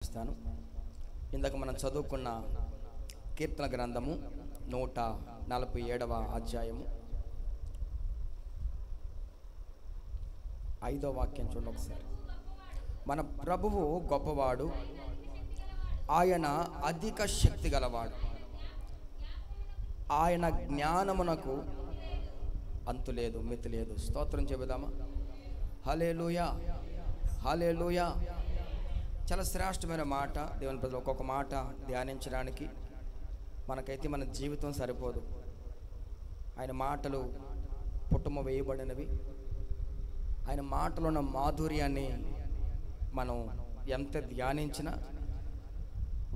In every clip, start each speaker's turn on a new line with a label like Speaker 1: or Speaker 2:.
Speaker 1: ఇస్తాను. ఇందాక మనం చదువుకున్న కీర్తన గ్రంథము 147వ అధ్యాయము 5వ వాక్యం చూడండి ఒకసారి. మన ప్రభువు గొప్పవాడు, ఆయన అధిక శక్తి గలవాడు, ఆయన జ్ఞానమునకు అంతులేదు, మితి లేదు. స్తోత్రం చెబుదామా? హల్లెలూయా, హల్లెలూయా. చాలా శ్రేష్టమైన మాట. దేవుని ప్రజలు ఒక్కొక్క మాట ధ్యానించడానికి మనకైతే మన జీవితం సరిపోదు. ఆయన మాటలు పుట్టుమ వేయబడినవి. ఆయన మాటలో ఉన్న మాధుర్యాన్ని మనం ఎంత ధ్యానించినా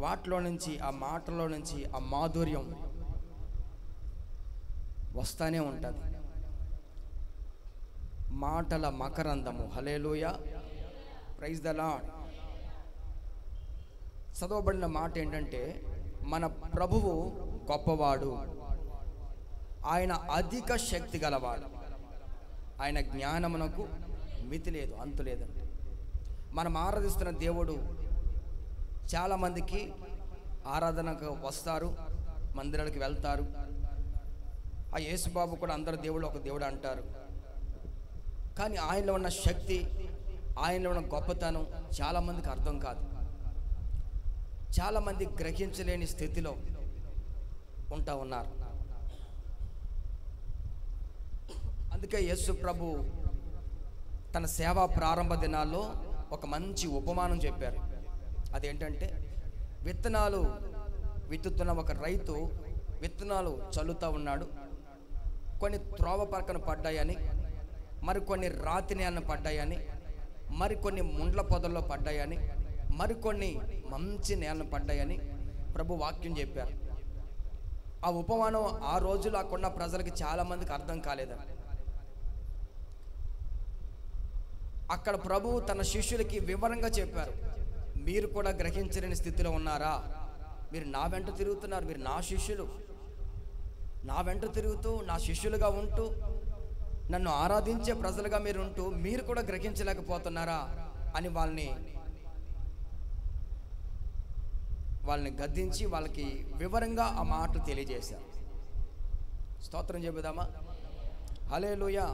Speaker 1: వాటిలో నుంచి, ఆ మాటలో నుంచి ఆ మాధుర్యం వస్తానే ఉంటుంది. మాటల మకరందము. హల్లెలూయా, ప్రైజ్ ద లార్డ్. చదవబడిన మాట ఏంటంటే, మన ప్రభువు గొప్పవాడు, ఆయన అధిక శక్తి గలవాడు, ఆయన జ్ఞానమునకు మితి లేదు, అంతు లేదండి. మనం ఆరాధిస్తున్న దేవుడు చాలామందికి ఆరాధనకు వస్తారు, మందిరాలకు వెళ్తారు. ఆ యేసుబాబు కూడా అందరు దేవుడు ఒక దేవుడు అంటారు. కానీ ఆయనలో ఉన్న శక్తి, ఆయనలో ఉన్న గొప్పతనం చాలామందికి అర్థం కాదు. చాలామంది గ్రహించలేని స్థితిలో ఉంటా ఉన్నారు. అందుకే యేసు ప్రభు తన సేవా ప్రారంభ దినాల్లో ఒక మంచి ఉపమానం చెప్పారు. అదేంటంటే, విత్తనాలు విత్తుతున్న ఒక రైతు విత్తనాలు చల్లుతూ ఉన్నాడు. కొన్ని త్రోవ పక్కన పడ్డాయని, మరికొన్ని రాతి నేలను పడ్డాయని, మరికొన్ని ముండ్ల పొదల్లో పడ్డాయని, మరికొన్ని మంచి నేలను పడ్డాయని ప్రభు వాక్యం చెప్పారు. ఆ ఉపమానం ఆ రోజులు అక్కడున్న ప్రజలకి చాలామందికి అర్థం కాలేదండి. అక్కడ ప్రభు తన శిష్యులకి వివరంగా చెప్పారు, మీరు కూడా గ్రహించలేని స్థితిలో ఉన్నారా? మీరు నా వెంట తిరుగుతున్నారు, మీరు నా శిష్యులు, నా వెంట తిరుగుతూ నా శిష్యులుగా ఉంటూ నన్ను ఆరాధించే ప్రజలుగా మీరు ఉంటూ మీరు కూడా గ్రహించలేకపోతున్నారా అని వాళ్ళని గద్దించి వాళ్ళకి వివరంగా ఆ మాటలు తెలియజేశారు. స్తోత్రం చెబుదామా? హల్లెలూయా.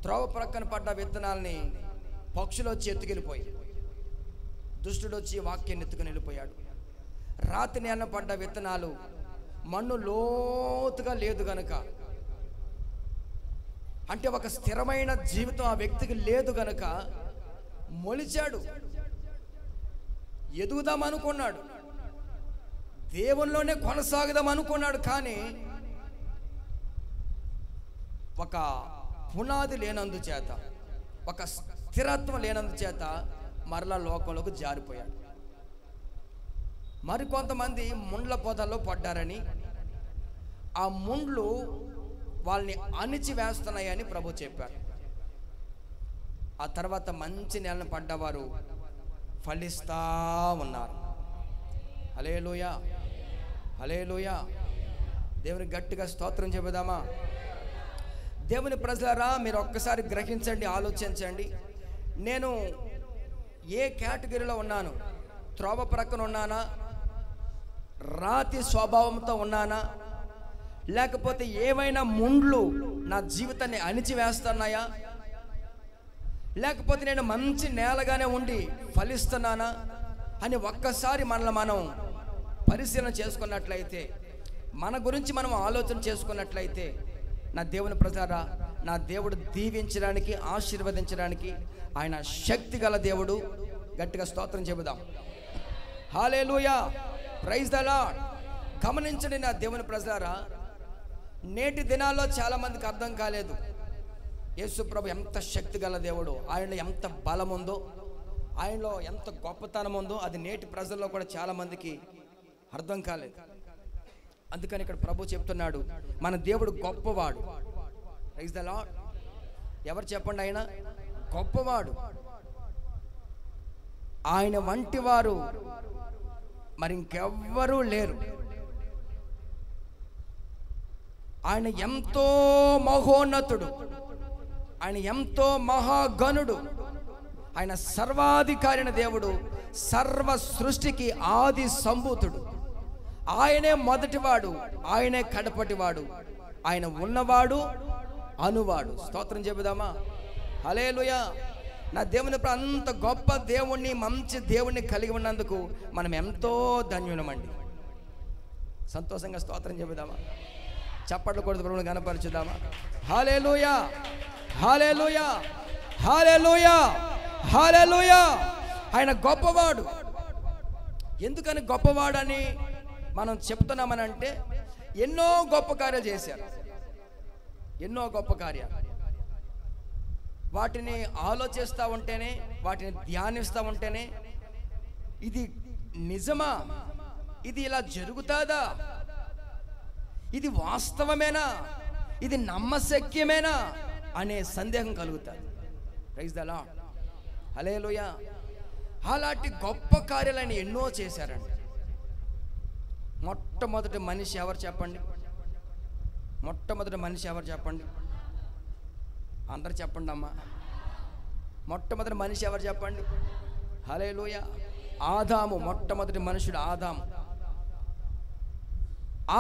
Speaker 1: త్రోవ ప్రక్కన పడ్డ విత్తనాలని పక్షులు వచ్చి ఎత్తుకెళ్ళిపోయి, దుష్టుడు వచ్చి వాక్యాన్ని ఎత్తుకుని వెళ్ళిపోయాడు. రాతి నేల పడ్డ విత్తనాలు మన్ను లోతుగా లేదు గనుక, అంటే ఒక స్థిరమైన జీవితం ఆ వ్యక్తికి లేదు గనుక మొలిచాడు, ఎదుగుదాం అనుకున్నాడు, దేవునిలోనే కొనసాగుదాం అనుకున్నాడు. కానీ ఒక పునాది లేనందుచేత, ఒక స్థిరత్వం లేనందుచేత మరలా లోకంలోకి జారిపోయాడు. మరికొంతమంది ముండ్ల పొదల్లో పడ్డారని, ఆ ముండ్లు వాళ్ళని అణిచివేస్తున్నాయని ప్రభు చెప్పారు. ఆ తర్వాత మంచి నేలను పడ్డవారు ఫలిస్తా ఉన్నారు. హల్లెలూయా, హల్లెలూయా. దేవునికి గట్టిగా స్తోత్రం చెబుదామా? దేవుని ప్రజలారా, మీరు ఒక్కసారి గ్రహించండి, ఆలోచించండి. నేను ఏ కేటగిరీలో ఉన్నాను? త్రోవ ప్రక్కన ఉన్నానా? రాతి స్వభావంతో ఉన్నానా? లేకపోతే ఏవైనా ముండ్లు నా జీవితాన్ని అణిచివేస్తున్నాయా? లేకపోతే నేను మంచి నేలగానే ఉండి ఫలిస్తున్నానా అని ఒక్కసారి మనల్ని మనం పరిశీలన చేసుకున్నట్లయితే, మన గురించి మనం ఆలోచన చేసుకున్నట్లయితే, నా దేవుని ప్రజలారా, నా దేవుడు దీవించడానికి, ఆశీర్వదించడానికి ఆయన శక్తి గల దేవుడు. గట్టిగా స్తోత్రం చెబుదాం. హల్లెలూయా, ప్రైజ్ ద లార్డ్. గమనించండి నా దేవుని ప్రజలారా, నేటి దినాల్లో చాలామందికి అర్థం కాలేదు యేసు ప్రభు ఎంత శక్తి గల దేవుడు, ఆయనలో ఎంత బలం ఉందో, ఆయనలో ఎంత గొప్పతనం ఉందో. అది నేటి ప్రజల్లో కూడా చాలామందికి అర్థం కాలేదు. అందుకని ఇక్కడ ప్రభు చెప్తున్నాడు, మన దేవుడు గొప్పవాడు. Praise the lord. ఎవరు చెప్పండి? ఆయన గొప్పవాడు. ఆయన వంటి వారు మరి ఇంకెవ్వరూ లేరు. ఆయన ఎంతో మహోన్నతుడు, ఆయన ఎంతో మహాగణుడు, ఆయన సర్వాధికారైన దేవుడు, సర్వ సృష్టికి ఆది సంభూతుడు. ఆయనే మొదటివాడు, ఆయనే కడపటివాడు, ఆయన ఉన్నవాడు అనువాడు. స్తోత్రం చెబుదామా? హల్లెలూయా. నా దేవుని అంత గొప్ప దేవుణ్ణి, మంచి దేవుణ్ణి కలిగి ఉన్నందుకు మనం ఎంతో ధన్యులమండి. సంతోషంగా స్తోత్రం చెబుదామా? చప్పట్లు కొడుతూ ప్రభువుని ఘనపరచుదామా? హల్లెలూయా, హల్లెలూయా, హల్లెలూయా, హల్లెలూయా. ఆయన గొప్పవాడు. ఎందుకని గొప్పవాడని మనం చెప్తున్నామనంటే, ఎన్నో గొప్ప కార్యాలు చేశారు, ఎన్నో గొప్ప కార్యాలు. వాటిని ఆలోచిస్తూ ఉంటేనే, వాటిని ధ్యానిస్తూ ఉంటేనే, ఇది నిజమా, ఇది ఇలా జరుగుతుందా, ఇది వాస్తవమేనా, ఇది నమ్మశక్యమేనా అనే సందేహం కలుగుతుంది. ప్రైజ్ ద లార్డ్, హల్లెలూయా. అలాంటి గొప్ప కార్యాలను ఎన్నో చేశారండి. మొట్టమొదటి మనిషి ఎవరు చెప్పండి? మొట్టమొదటి మనిషి ఎవరు చెప్పండి? అందరు చెప్పండి అమ్మా. మొట్టమొదటి మనిషి ఎవరు చెప్పండి? హల్లెలూయా. ఆదాము. మొట్టమొదటి మనుషుడు ఆదాము.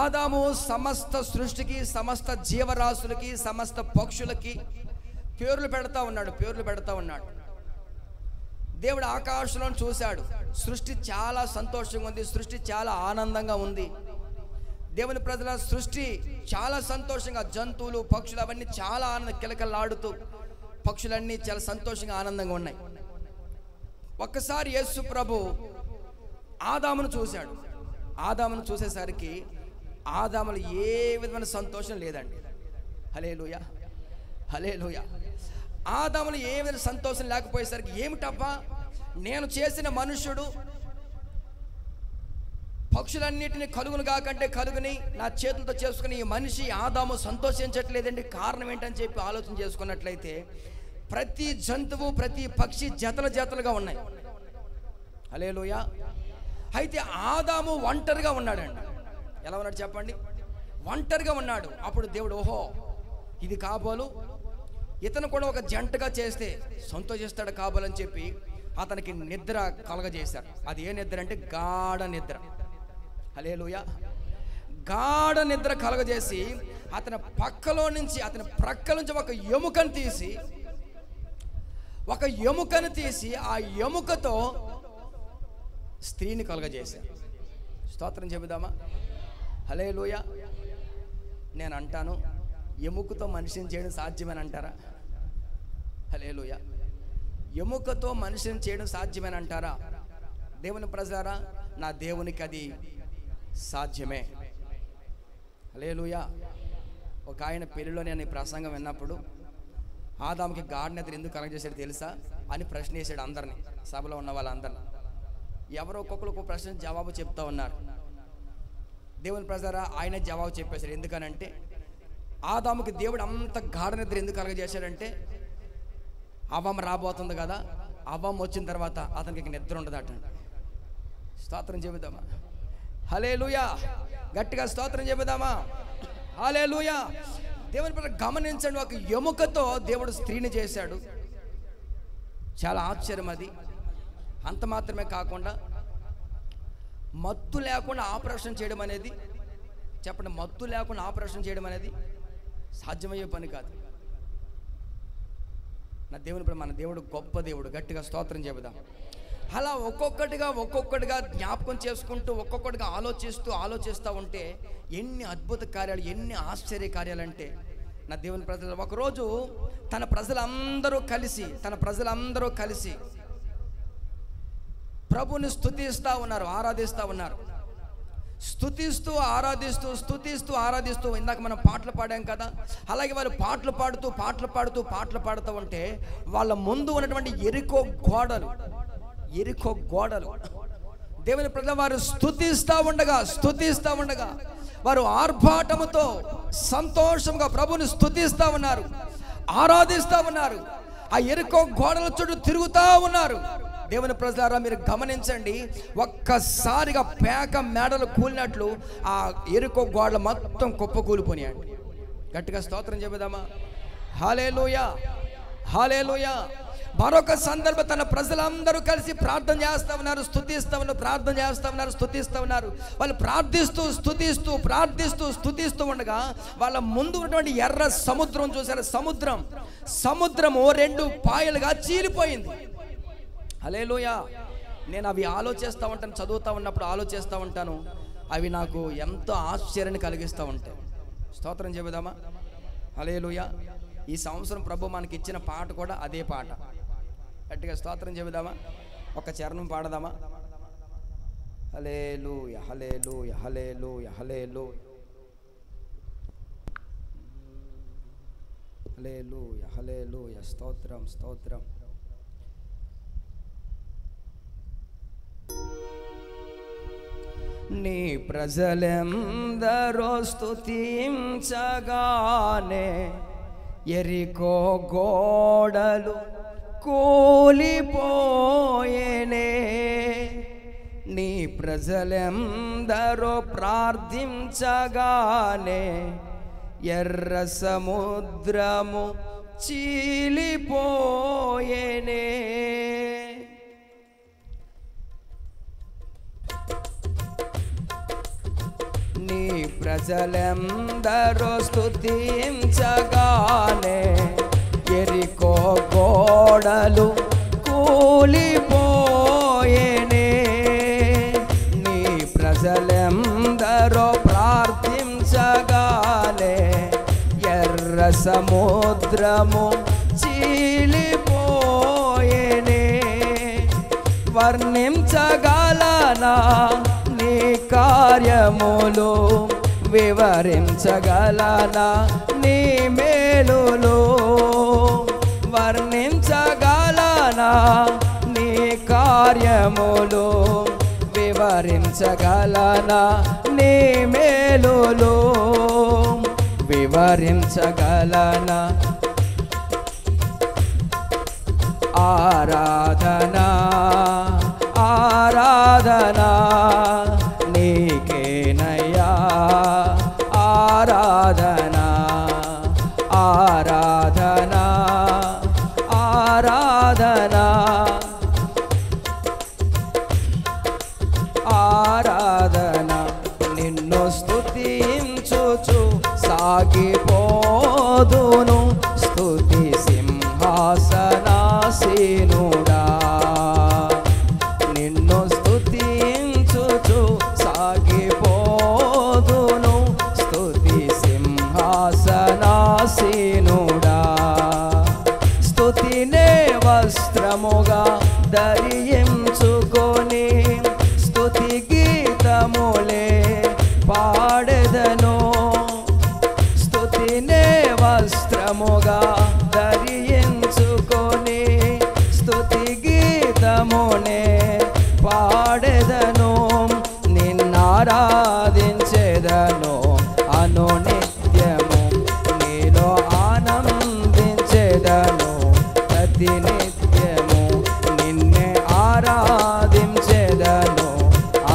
Speaker 1: ఆదాము సమస్త సృష్టికి, సమస్త జీవరాశులకి, సమస్త పక్షులకి పేర్లు పెడతా ఉన్నాడు. దేవుడు ఆకాశంలో చూశాడు, సృష్టి చాలా సంతోషంగా ఉంది, సృష్టి చాలా ఆనందంగా ఉంది. దేవుని ప్రజల సృష్టి చాలా సంతోషంగా, జంతువులు, పక్షులు అవన్నీ చాలా కిలకలాడుతూ, పక్షులన్నీ చాలా సంతోషంగా ఆనందంగా ఉన్నాయి. ఒక్కసారి యేసు ప్రభు ఆదామును చూశాడు. ఆదామును చూసేసరికి ఆదాములో ఏ విధమైన సంతోషం లేదండి. హల్లెలూయా, హల్లెలూయా. ఆదాములో ఏ విధమైన సంతోషం లేకపోయేసరికి, ఏమిటబ్బా, నేను చేసిన మనుష్యుడు పక్షులన్నిటిని కలుగును కాకంటే కలుగుని నా చేతులతో చేసుకుని ఈ మనిషి ఆదాము సంతోషించట్లేదండి. కారణం ఏంటని చెప్పి ఆలోచన చేసుకున్నట్లయితే, ప్రతి జంతువు, ప్రతి పక్షి జతలుగా ఉన్నాయి. హల్లెలూయా. అయితే ఆదాము ఒంటరిగా ఉన్నాడండి. ఎలా ఉన్నాడు చెప్పండి? ఒంటరిగా ఉన్నాడు. అప్పుడు దేవుడు, ఓహో ఇది కాబోలు, ఇతను కూడా ఒక జంటగా చేస్తే సంతోషిస్తాడు కాబోలని చెప్పి అతనికి నిద్ర కలగజేశాడు. అది ఏ నిద్ర అంటే గాఢ నిద్ర. హల్లెలూయా. గాఢ నిద్ర కలగజేసి అతని ప్రక్కల నుంచి ఒక ఎముకను తీసి ఆ ఎముకతో స్త్రీని కలగజేశాడు. స్తోత్రం చెబుదామా? హల్లెలూయా. నేను అంటాను, ఎముకతో మనిషిని చేయడం సాధ్యమని అంటారా? హల్లెలూయా. ఎముకతో మనిషిని చేయడం సాధ్యమని అంటారా? దేవుని ప్రజలారా, నా దేవునికి అది సాధ్యమే. హల్లెలూయా. ఒక ఆయన పెళ్లిలో నేను ఈ ప్రసంగం విన్నప్పుడు, ఆదాముకి గాఢ నిద్ర ఎందుకు కలగజేశాడు తెలుసా అని ప్రశ్న వేసాడు అందరినీ, సభలో ఉన్న వాళ్ళందరినీ. ఎవరో ఒక్కొక్కరు ఒక్కొక్క ప్రశ్న జవాబు చెప్తా ఉన్నారు. దేవుని ప్రజలారా, ఆయన జవాబు చెప్పేశాడు. ఎందుకనంటే, ఆదాముకి దేవుడు అంత గాఢ నిద్ర ఎందుకు కలగజేశాడంటే, అవ్వం రాబోతుంది కదా, అవ్వం వచ్చిన తర్వాత అతనికి నిద్ర ఉండదట. స్తోత్రం చెబుదామా? హల్లెలూయా. గట్టిగా స్తోత్రం చెబుదామా? హల్లెలూయా. దేవుని ప్రజలు గమనించండి, ఒక ఎముకతో దేవుడు స్త్రీని చేశాడు. చాలా ఆశ్చర్యం అది. అంత మాత్రమే కాకుండా మత్తు లేకుండా ఆపరేషన్ చేయడం అనేది, చెప్పండి, మత్తు లేకుండా ఆపరేషన్ చేయడం అనేది సాధ్యమయ్యే పని కాదు. నా దేవుని మన దేవుడు గొప్ప దేవుడు. గట్టిగా స్తోత్రం చెబుదాం. అలా ఒక్కొక్కటిగా జ్ఞాపకం చేసుకుంటూ, ఒక్కొక్కటిగా ఆలోచిస్తూ ఉంటే ఎన్ని అద్భుత కార్యాలు, ఎన్ని ఆశ్చర్య కార్యాలు అంటే, నా దేవుని ప్రజలు ఒకరోజు తన ప్రజలందరూ కలిసి ప్రభుని స్తుతిస్తూ ఉన్నారు, ఆరాధిస్తూ ఉన్నారు. స్తుతిస్తూ ఆరాధిస్తూ ఇందాక మనం పాటలు పాడాం కదా, అలాగే వారు పాటలు పాడుతూ ఉంటే వాళ్ళ ముందు ఉన్నటువంటి ఎరికో గోడలు దేవుని ప్రజల వారు స్తుతిస్తూ ఉండగా వారు ఆర్భాటముతో సంతోషంగా ప్రభుని స్తుతిస్తూ ఉన్నారు, ఆరాధిస్తూ ఉన్నారు. ఆ ఎరికో గోడల చుట్టూ తిరుగుతూ ఉన్నారు. దేవుని ప్రజలారా, మీరు గమనించండి, ఒక్కసారిగా పేక మేడలు కూలినట్లు ఆ ఎరికో గోడలు మొత్తం కుప్పకూలిపోయాయండి. గట్టిగా స్తోత్రం చెబుదామా? హల్లెలూయా, హల్లెలూయా. మరొక సందర్భం తన ప్రజలందరూ కలిసి ప్రార్థన చేస్తూ ఉన్నారు, స్తుతిస్తూ ఉన్నారు, ప్రార్థన చేస్తూ ఉన్నారు, స్తుతిస్తూ ఉన్నారు. వాళ్ళు ప్రార్థిస్తూ స్తుతిస్తూ ఉండగా వాళ్ళ ముందు ఉన్నటువంటి ఎర్ర సముద్రం చూసారు. సముద్రము 2 పాయలుగా చీలిపోయింది. హల్లెలూయా. నేను అవి ఆలోచిస్తూ ఉంటాను, చదువుతూ ఉన్నప్పుడు ఆలోచిస్తూ ఉంటాను. అవి నాకు ఎంతో ఆశ్చర్యాన్ని కలిగిస్తూ ఉంటాయి. స్తోత్రం చెబుదామా? హల్లెలూయా. ఈ సంవత్సరం ప్రభు మనకి ఇచ్చిన పాట కూడా అదే పాట. గట్టిగా స్తోత్రం చెబుదామా? ఒక చరణం పాడదామా? హల్లెలూయా, హల్లెలూయా, హల్లెలూయా, హల్లెలూయా, హల్లెలూయా, హల్లెలూయా. స్తోత్రం, స్తోత్రం. నీ ప్రజలెందరో స్తుతించగానే ఎరికో గోడలు కూలిపోయేనే. నీ ప్రజలెందరో ప్రార్థించగానే ఎర్ర సముద్రము చీలిపోయేనే. నీ ప్రజలెందరో స్తుతించగానే ఎరికో గోడలు కూలిపోయేనే. నీ ప్రజలెందరో ప్రార్థించగానే ఎర్ర సముద్రము చీలిపోయేనే. వర్ణించగలనా నీ కార్యములు, వివరించగలనా నీ మేలులు, వర్ణించగలనా నీ కార్యములు, వివరించగలనా నీ మేలులు, వివరించగలనా. ఆరాధనా ఆరాధనా నీకేనయ్యా, ఆరాధనా ఆరాధనా ఆరాధనా ఆరాధనా. నిన్ను స్తుతించుచు సాగిపోదును, స్తుతి సింహాసనాసీనుడా. నిన్ను స్తుతించుచు సాగిపోదును, స్తుతి సింహాసనాసీనుడా. స్తుతినే వస్త్రముగా ధరించుకొని స్తుతి గీతములే పాడెదను. స్తుతినే వస్త్రముగా ధరించుకొని స్తుతి గీతమునే పాడెదను. నిన్నారాధించెదను అనునిత్యము, నీలో ఆనందించెదను ప్రతినిత్యము. నిన్నే ఆరాధించెదను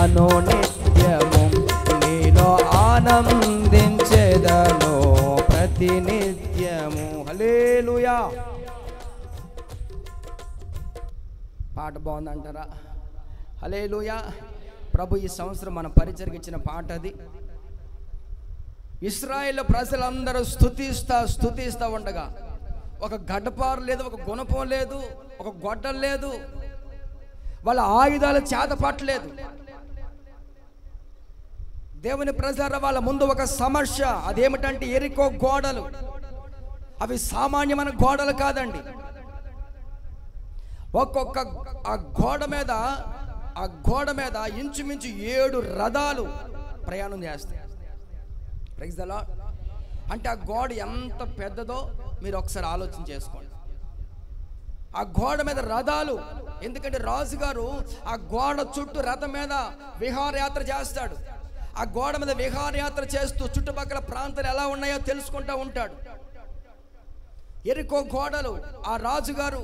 Speaker 1: అనునిత్యము, నీలో ఆనందించెదను ప్రతినిత్యము. హల్లెలూయా. పాట బాగుందంటారా? హల్లెలూయా. ప్రభు ఈ సంవత్సరం మన పరిచర్కి ఇచ్చిన పాట అది. ఇశ్రాయేలు ప్రజలందరూ స్తుతిస్తా ఉండగా ఒక గడ్డపారు లేదు, ఒక గుణపం లేదు, ఒక గొడ్డలు లేదు, వాళ్ళ ఆయుధాలు చేతపట్టలేదు. దేవుని ప్రజల వాళ్ళ ముందు ఒక సమస్య, అదేమిటంటే ఎరికో గోడలు. అవి సామాన్యమైన గోడలు కాదండి. ఒక్కొక్క ఆ గోడ మీద ఇంచుమించు 7 రథాలు ప్రయాణం చేస్తాయి. Praise the lord. అంటే ఆ గోడ ఎంత పెద్దదో మీరు ఒకసారి ఆలోచన చేసుకోండి. ఆ గోడ మీద రథాలు, ఎందుకంటే రాజుగారు ఆ గోడ చుట్టూ రథం మీద విహారయాత్ర చేస్తాడు. ఆ గోడ మీద విహారయాత్ర చేస్తూ చుట్టుపక్కల ప్రాంతాలు ఎలా ఉన్నాయో తెలుసుకుంటూ ఉంటాడు. ఎరికో గోడలు, ఆ రాజుగారు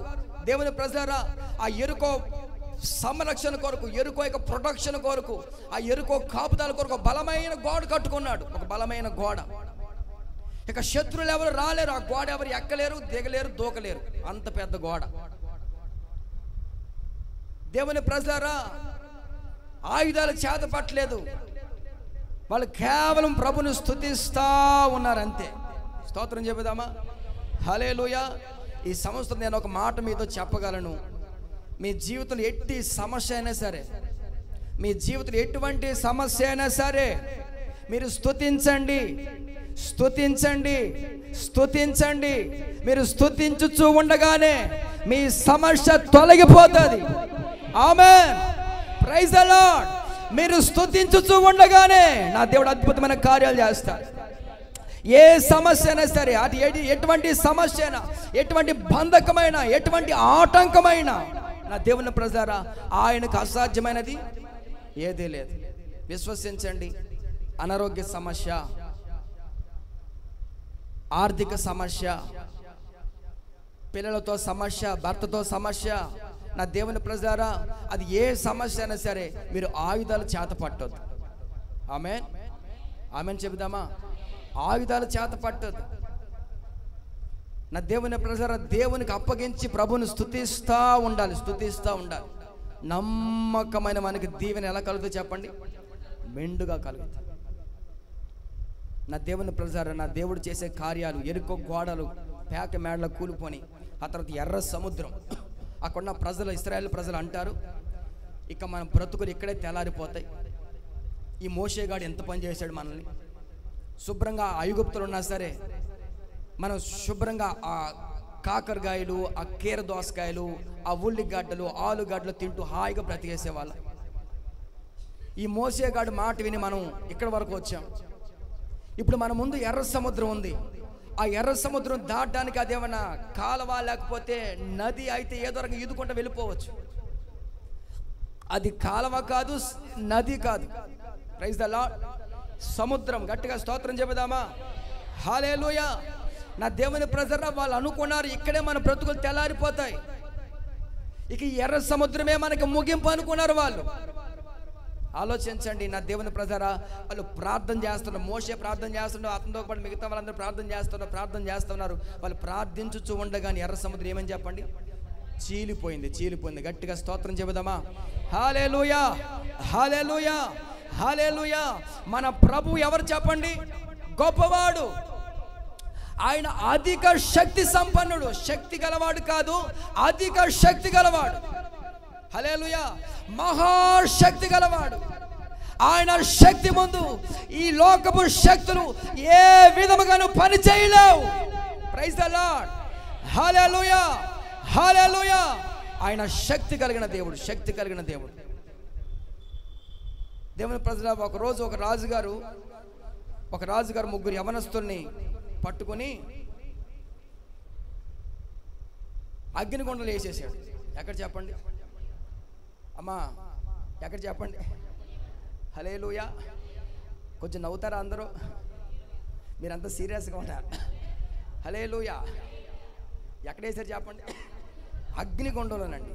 Speaker 1: దేవుని ప్రజలారా ఆ ఎరికో సంరక్షణ కొరకు, ఎరుకో యొక్క ప్రొటెక్షన్ కొరకు, ఆ ఎరుకో కాపుదల కొరకు బలమైన గోడ కట్టుకున్నాడు. ఒక బలమైన గోడ. ఇక శత్రువులు ఎవరు రాలేరు, ఆ గోడ ఎవరు ఎక్కలేరు, దిగలేరు, దూకలేరు. అంత పెద్ద గోడ. దేవుని ప్రజలారా, ఆయుధాలు చేత పట్టలేదు, వాళ్ళు కేవలం ప్రభుని స్తుతిస్తూ ఉన్నారు అంతే. స్తోత్రం చెబుదామా? హల్లెలూయా. ఈ సంవత్సరం నేను ఒక మాట మీతో చెప్పగలను. మీ జీవితంలో ఎట్టి సమస్య అయినా సరే, మీ జీవితంలో ఎటువంటి సమస్య అయినా సరే, మీరు స్తుతించండి, స్తుతించండి, స్తుతించండి. మీరు స్తుతించుచూ ఉండగానే మీ సమస్య తొలగిపోతుంది. ఆమేన్. Praise the Lord. మీరు స్తుతించుచూ ఉండగానే నా దేవుడు అద్భుతమైన కార్యాలు చేస్తాడు. ఏ సమస్య అయినా సరే, అది ఎటువంటి సమస్య అయినా, ఎటువంటి బంధకమైన, ఎటువంటి ఆటంకమైన, నా దేవుని ప్రజలారా, ఆయనకు అసాధ్యమైనది ఏదీ లేదు. విశ్వసించండి. అనారోగ్య సమస్య, ఆర్థిక సమస్య, పిల్లలతో సమస్య, భర్తతో సమస్య, నా దేవుని ప్రజలారా, అది ఏ సమస్య అయినా సరే మీరు ఆయుధాలు చేత పట్టొద్దు. ఆమేన్, ఆమేన్ చెబుదామా? ఆయుధాలు చేత పట్టొద్దు. నా దేవుని ప్రజలారా, దేవునికి అప్పగించి ప్రభుని స్తుతిస్తూ ఉండాలి, స్తుతిస్తూ ఉండాలి. నమ్మకమైన మనకి దీవెన ఎలా కలుగుతుంది చెప్పండి? మెండుగా కలుగుతుంది. నా దేవుని ప్రజలారా, నా దేవుడు చేసే కార్యాలు, ఎరుకో గోడలు పేక మేడల కూలిపోని, ఆ తర్వాత ఎర్ర సముద్రం, అక్కడున్న ప్రజలు, ఇశ్రాయేల్ ప్రజలు అంటారు, ఇక మన బ్రతుకులు ఇక్కడే తెల్లారిపోతాయి. ఈ మోషేగాడు ఎంత పని చేశాడు మనల్ని. శుభ్రంగా ఐగుప్తులు ఉన్నా సరే మనం శుభ్రంగా ఆ కాకరకాయలు, ఆ కీర దోసకాయలు, ఆ ఉల్లిగడ్డలు, ఆలుగడ్డలు తింటూ హాయిగా బ్రతికేసేవాళ్ళం. ఈ మోషేగాడు మాట విని మనం ఇక్కడి వరకు వచ్చాం. ఇప్పుడు మన ముందు ఎర్ర సముద్రం ఉంది. ఆ ఎర్ర సముద్రం దాటడానికి అదేమన్నా కాలువ లేకపోతే నది అయితే ఏదో రకంగా ఈదుకుంటూ వెళ్ళిపోవచ్చు. అది కాలువ కాదు, నది కాదు. Praise the lord. సముద్రం. గట్టిగా స్తోత్రం చెబుదామా? హల్లెలూయా. నా దేవుని ప్రజలారా, వాళ్ళు అనుకున్నారు ఇక్కడే మన బ్రతుకులు తెల్లారిపోతాయి, ఇక ఎర్ర సముద్రమే మనకి ముగింపు అనుకున్నారు వాళ్ళు. ఆలోచించండి నా దేవుని ప్రజలారా, వాళ్ళు ప్రార్థన చేస్తున్నారు. మోషే ప్రార్థన చేస్తున్నారు, అతనితో పాటు మిగతా వాళ్ళందరూ ప్రార్థన చేస్తున్నారు. వాళ్ళు ప్రార్థించుచూ ఉండగానే ఎర్ర సముద్రం ఏమని చెప్పండి? చీలిపోయింది. గట్టిగా స్తోత్రం చెబుదామా? హల్లెలూయా, హల్లెలూయా, హల్లెలూయా. మన ప్రభు ఎవరు చెప్పండి? గొప్పవాడు. ఆయన అధిక శక్తి సంపన్నుడు. శక్తి గలవాడు కాదు, అధిక శక్తి గలవాడు. హల్లెలూయా. మహాశక్తి గలవాడు. ఆయన శక్తి ముందు ఈ లోకపు శక్తులు ఏ విధముగాను పని చేయలేవు. Praise the Lord. Hallelujah, hallelujah. ఆయన శక్తి కలిగిన దేవుడు, శక్తి కలిగిన దేవుడు. దేవుని ప్రజల, ఒకరోజు ఒక రాజుగారు ముగ్గురు యవనస్తుల్ని పట్టుకొని అగ్నిగుండలు వేసేసాడు. ఎక్కడ చెప్పండి అమ్మా? ఎక్కడ చెప్పండి? హల్లెలూయా. కొంచెం నవ్వుతారా అందరూ? మీరంతా సీరియస్గా ఉన్నారు. హల్లెలూయా. ఎక్కడ వేసారు చెప్పండి? అగ్నిగుండంలోనండి.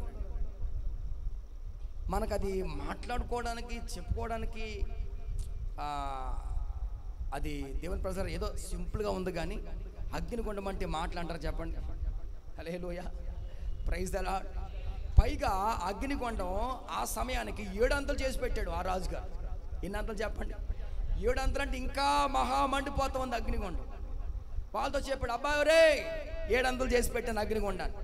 Speaker 1: మనకు అది మాట్లాడుకోవడానికి, చెప్పుకోవడానికి అది దేవుని ప్రజలు ఏదో సింపుల్గా ఉంది, కానీ అగ్నిగుండం అంటే మాట్లాంటారు చెప్పండి? హల్లెలూయా. Praise the Lord. పైగా అగ్నిగుండం ఆ సమయానికి 7 అంతలు చేసి పెట్టాడు ఆ రాజుగారు. ఎన్ని అంతలు చెప్పండి? 7 అంతలు అంటే ఇంకా మహా మండిపోతా ఉంది అగ్నిగుండం. వాళ్ళతో చెప్పాడు, అబ్బాయి రే 7 అంతలు చేసి పెట్టాను అగ్నిగుండాన్ని.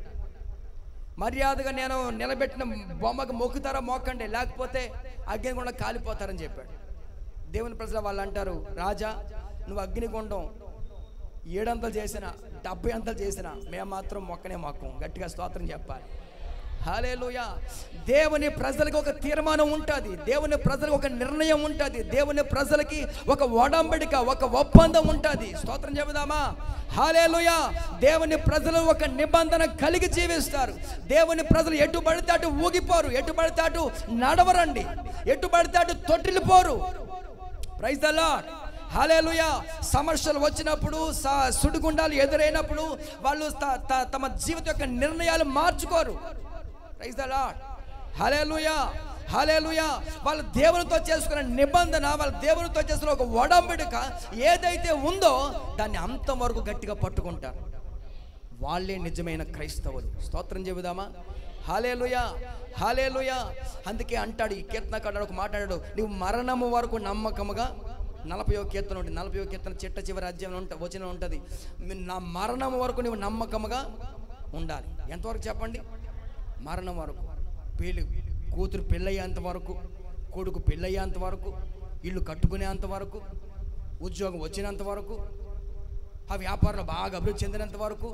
Speaker 1: మర్యాదగా నేను నిలబెట్టిన బొమ్మకు మొక్కుతారా మొక్కండి, లేకపోతే అగ్నిగుండం కాలిపోతారని చెప్పాడు. దేవుని ప్రజలు వాళ్ళు అంటారు, రాజా నువ్వు అగ్నిగుండం 7 అంతలు చేసినా 70 అంతలు చేసినా మేము మాత్రం మొక్కనే మొక్కం. గట్టిగా స్తోత్రం చెప్పాలి. హల్లెలూయా. దేవుని ప్రజలకు ఒక తీర్మానం ఉంటుంది, దేవుని ప్రజలకు ఒక నిర్ణయం ఉంటుంది, దేవుని ప్రజలకి ఒక ఒడంబడిక, ఒక ఒప్పందం ఉంటుంది. స్తోత్రం చెబుదామా? హల్లెలూయా. దేవుని ప్రజలు ఒక నిబంధన కలిగి జీవిస్తారు. దేవుని ప్రజలు ఎటు పడితే అటు ఊగిపోరు, ఎటు పడితే అటు నడవరండి, ఎటు పడితే అటు తొట్టిల్లిపోరు. Praise the Lord. హల్లెలూయా. సమస్యలు వచ్చినప్పుడు, సుడిగుండాలు ఎదురైనప్పుడు వాళ్ళు తమ జీవితం యొక్క నిర్ణయాలు మార్చుకోరు. Praise the Lord. Hallelujah, hallelujah. వాళ్ళు దేవునితో చేసుకున్న నిబంధన, వాళ్ళ దేవునితో చేసుకున్న ఒక ఒడంబడిక ఏదైతే ఉందో దాన్ని అంతవరకు గట్టిగా పట్టుకుంటారు. వాళ్ళే నిజమైన క్రైస్తవులు. స్తోత్రం చెబుదామా? హల్లెలూయా, హల్లెలూయా. అందుకే అంటాడు ఈ కీర్తనకారుడు ఒక మాట్లాడాడు, నువ్వు మరణము వరకు నమ్మకముగా, 40వ కీర్తన ఉంటుంది, 40వ కీర్తన చిట్ట చివరి అధ్యాయం వచనం ఉంటుంది, నా మరణం వరకు నువ్వు నమ్మకముగా ఉండాలి. ఎంతవరకు చెప్పండి? మరణం వరకు. కూతురు పెళ్ళయ్యేంత వరకు, కొడుకు పెళ్ళయ్యేంత వరకు, ఇల్లు కట్టుకునేంత వరకు, ఉద్యోగం వచ్చినంత వరకు, ఆ వ్యాపారంలో బాగా అభివృద్ధి చెందినంత వరకు,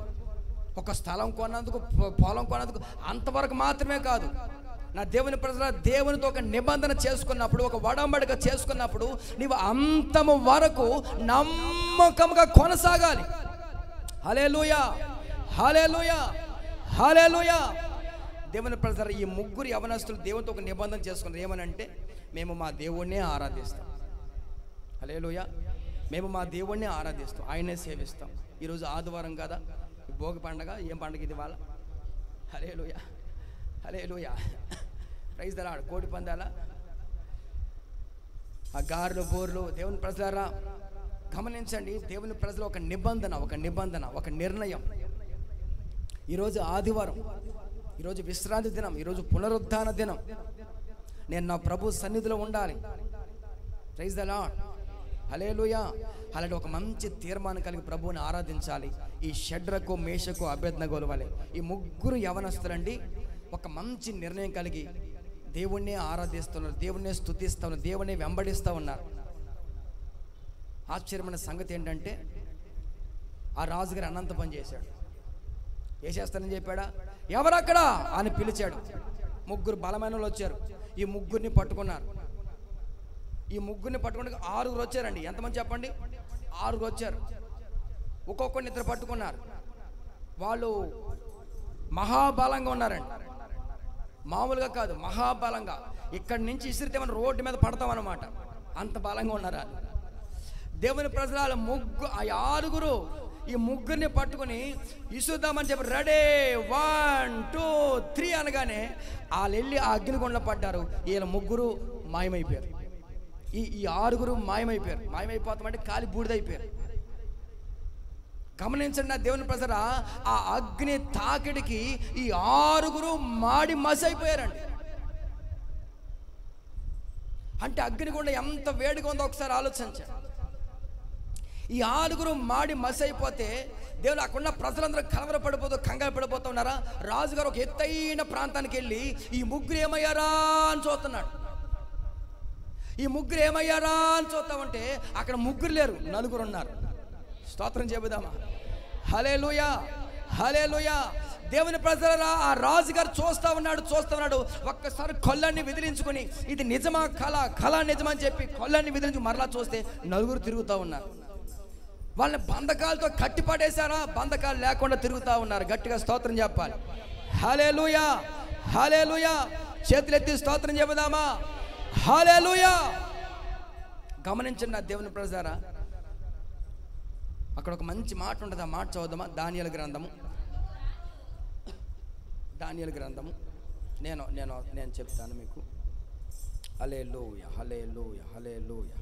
Speaker 1: ఒక స్థలం కొన్నందుకు, పొలం కొన్నందుకు, అంతవరకు మాత్రమే కాదు. నా దేవుని ప్రజల దేవునితో ఒక నిబంధన చేసుకున్నప్పుడు, ఒక వడంబడిక చేసుకున్నప్పుడు నీవు అంతము వరకు నమ్మకంగా కొనసాగాలి. హల్లెలూయా, హల్లెలూయా, హల్లెలూయా. దేవుని ప్రజల ఈ ముగ్గురు యవనస్తులు దేవునితో ఒక నిబంధన చేసుకున్నారు. ఏమనంటే, మేము మా దేవుణ్ణే ఆరాధిస్తాం. హల్లెలూయా. మేము మా దేవుణ్ణి ఆరాధిస్తాం, ఆయనే సేవిస్తాం. ఈరోజు ఆదివారం కదా, భోగి పండగ. ఏం పండుగ ఇది వాళ్ళ? Hallelujah, hallelujah. Praise the Lord. కోడి పందాల, ఆ గారెలు, బోర్లు. దేవుని ప్రజలారా గమనించండి, దేవుని ప్రజలు ఒక నిబంధన, ఒక నిర్ణయం. ఈరోజు ఆదివారం, ఈరోజు విశ్రాంతి దినం, ఈరోజు పునరుద్ధాన దినం. నేను నా ప్రభు సన్నిధిలో ఉండాలి. ప్రైజ్ ద లార్డ్, హల్లెలూయా. అలాంటి ఒక మంచి తీర్మానం కలిగి ప్రభువుని ఆరాధించాలి. ఈ షడ్రకు, మేషకు, అబేద్నెగోల వలె ఈ ముగ్గురు యవనస్తులండి ఒక మంచి నిర్ణయం కలిగి దేవుణ్ణే ఆరాధిస్తున్నారు, దేవుణ్ణే స్తుతిస్తూ ఉన్నారు, దేవుణ్ణే వెంబడిస్తూ ఉన్నారు. ఆశ్చర్యమైన సంగతి ఏంటంటే, ఆ రాజుగారు అనంత పని చేశాడు. ఏ చేస్తానని చెప్పాడా? ఎవరక్కడ అని పిలిచాడు. ముగ్గురు బలమైన వాళ్ళు వచ్చారు. ఈ ముగ్గురిని పట్టుకున్నారు. ఈ ముగ్గురిని పట్టుకుని 6 వచ్చారండి. ఎంతమంది చెప్పండి? 6 వచ్చారు. ఒక్కొక్కరిని ఇద్దరు పట్టుకున్నారు. వాళ్ళు మహాబలంగా ఉన్నారండి, మామూలుగా కాదు, మహాబలంగా. ఇక్కడి నుంచి ఇసిరితే మనం రోడ్డు మీద పడతామన్నమాట, అంత బలంగా ఉన్నారు. దేవుని ప్రజల ఆ 6 ఈ ముగ్గురిని పట్టుకుని ఇసుద్దామని చెప్పి రెడీ 1 2 3 అనగానే వాళ్ళు వెళ్ళి ఆ అగ్నిగుండంలో పడ్డారు. వీళ్ళ ముగ్గురు మాయమైపోయారు. ఈ 6 మాయమైపోయారు. మాయమైపోతామంటే కాలి బూడిదైపోయారు. గమనించండి నా దేవుని ప్రజల, ఆ అగ్ని తాకిడికి ఈ 6 మాడి మసి అయిపోయారండి. అంటే అగ్నిగుండం ఎంత వేడిగా ఉందో ఒకసారి ఆలోచించండి. ఈ 6 మాడి మసి అయిపోతే దేవుడు అక్కడున్న ప్రజలందరూ కలవరపడిపోతూ కంగారు పడిపోతూ ఉన్నారా? రాజుగారు ఒక ఎత్తైన ప్రాంతానికి వెళ్ళి ఈ ముగ్గురు ఏమయ్యారా అని చూస్తున్నాడు. ఈ ముగ్గురు ఏమయ్యారా అని చూస్తామంటే అక్కడ ముగ్గురు లేరు, 4 ఉన్నారు. స్తోత్రం చెబుదామా? హల్లెలూయా, హల్లెలూయా. దేవుని ప్రజలారా, ఆ రాజుగారు చూస్తూ ఉన్నాడు. ఒక్కసారి కొల్లన్ని విదిలించుకొని ఇది నిజమా కళ నిజమని చెప్పి కొల్లన్ని విదిలించి మరలా చూస్తే 4 తిరుగుతూ ఉన్నారు. వాళ్ళని బంధకాలతో కట్టిపడేశారా? బంధకాలు లేకుండా తిరుగుతూ ఉన్నారు. గట్టిగా స్తోత్రం చెప్పాలి. హల్లెలూయా, హల్లెలూయా. చేతులెత్తి స్తోత్రం చెబుదామా? హల్లెలూయా. గమనించండి నా దేవుని ప్రజలారా, అక్కడ ఒక మంచి మాట ఉంటుంది. ఆ మాట చదువుదామా? దానియేలు గ్రంథము. నేను చెప్తాను మీకు. హల్లెలూయా, hallelujah, hallelujah.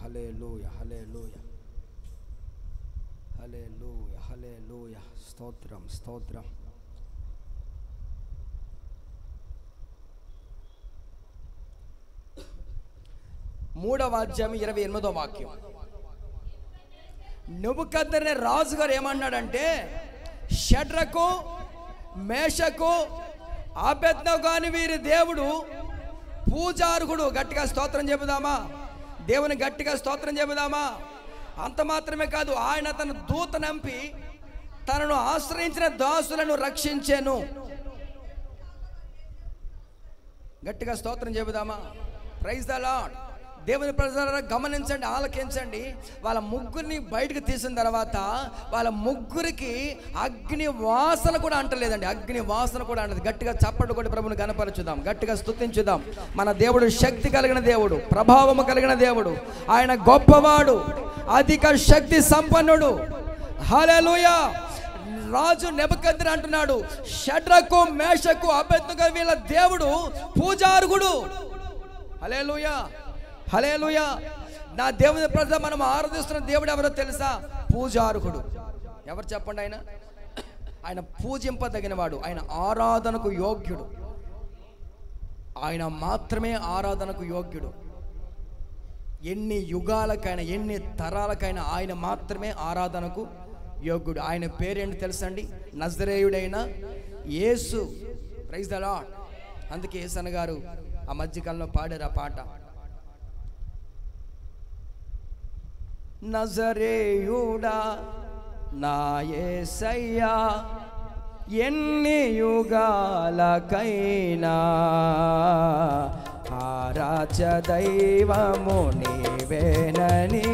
Speaker 1: Hallelujah, hallelujah, hallelujah, హల్లెలూయా. స్తోత్రం, స్తోత్రం. మూడవ అధ్యాయం 28వ వాక్యం. నెబుకద్నెజరు రాజుగారు ఏమన్నాడంటే, షడ్రకు, మేషకు, అబేద్నెగో అని వీరి దేవుడు పూజార్హుడు. గట్టిగా స్తోత్రం చెబుదామా? దేవుని గట్టిగా స్తోత్రం చెబుదామా? అంత మాత్రమే కాదు, ఆయన తన దూత నంపి తనను ఆశ్రయించిన దాసులను రక్షించెను. గట్టిగా స్తోత్రం చెబుదామా? Praise the lord. దేవుని ప్రజలారా గమనించండి, ఆలకించండి. వాళ్ళ ముగ్గురిని బయటకు తీసిన తర్వాత వాళ్ళ ముగ్గురికి అగ్ని వాసన కూడా అంటలేదండి. అగ్ని వాసన కూడా అంటలేదు. గట్టిగా చప్పట్లు కొట్టి ప్రభుని గణపరచుదాం, గట్టిగా స్తుతించుదాం. మన దేవుడు శక్తి కలిగిన దేవుడు, ప్రభావము కలిగిన దేవుడు. ఆయన గొప్పవాడు, అధిక శక్తి సంపన్నుడు. హల్లెలూయా. రాజు నెబుకద్నెజరు అంటున్నాడు, షడ్రకు, మేషకు, అబేద్నెగో వీళ్ళ దేవుడు పూజార్హుడు. హల్లెలూయా, హల్లెలూయా. నా దేవుని ప్రజలు మనం ఆరాధిస్తున్న దేవుడు ఎవరో తెలుసా? పూజార్హుడు. ఎవరు చెప్పండి? ఆయన పూజింపదగిన వాడు, ఆయన ఆరాధనకు యోగ్యుడు, ఆయన మాత్రమే ఆరాధనకు యోగ్యుడు. ఎన్ని యుగాలకైనా ఎన్ని తరాలకైనా ఆయన మాత్రమే ఆరాధనకు యోగ్యుడు. ఆయన పేరేంటి తెలుసండి? నజరేయుడైన యేసు. Praise the lord. అందుకే యేసన్న గారు ఆ మధ్యకాలంలో పాడారు ఆ పాట, నజరేయుడా నా యేసయ్యా ఎన్ని యుగాలకైనా ఆరాధ్య దైవము నీవేనని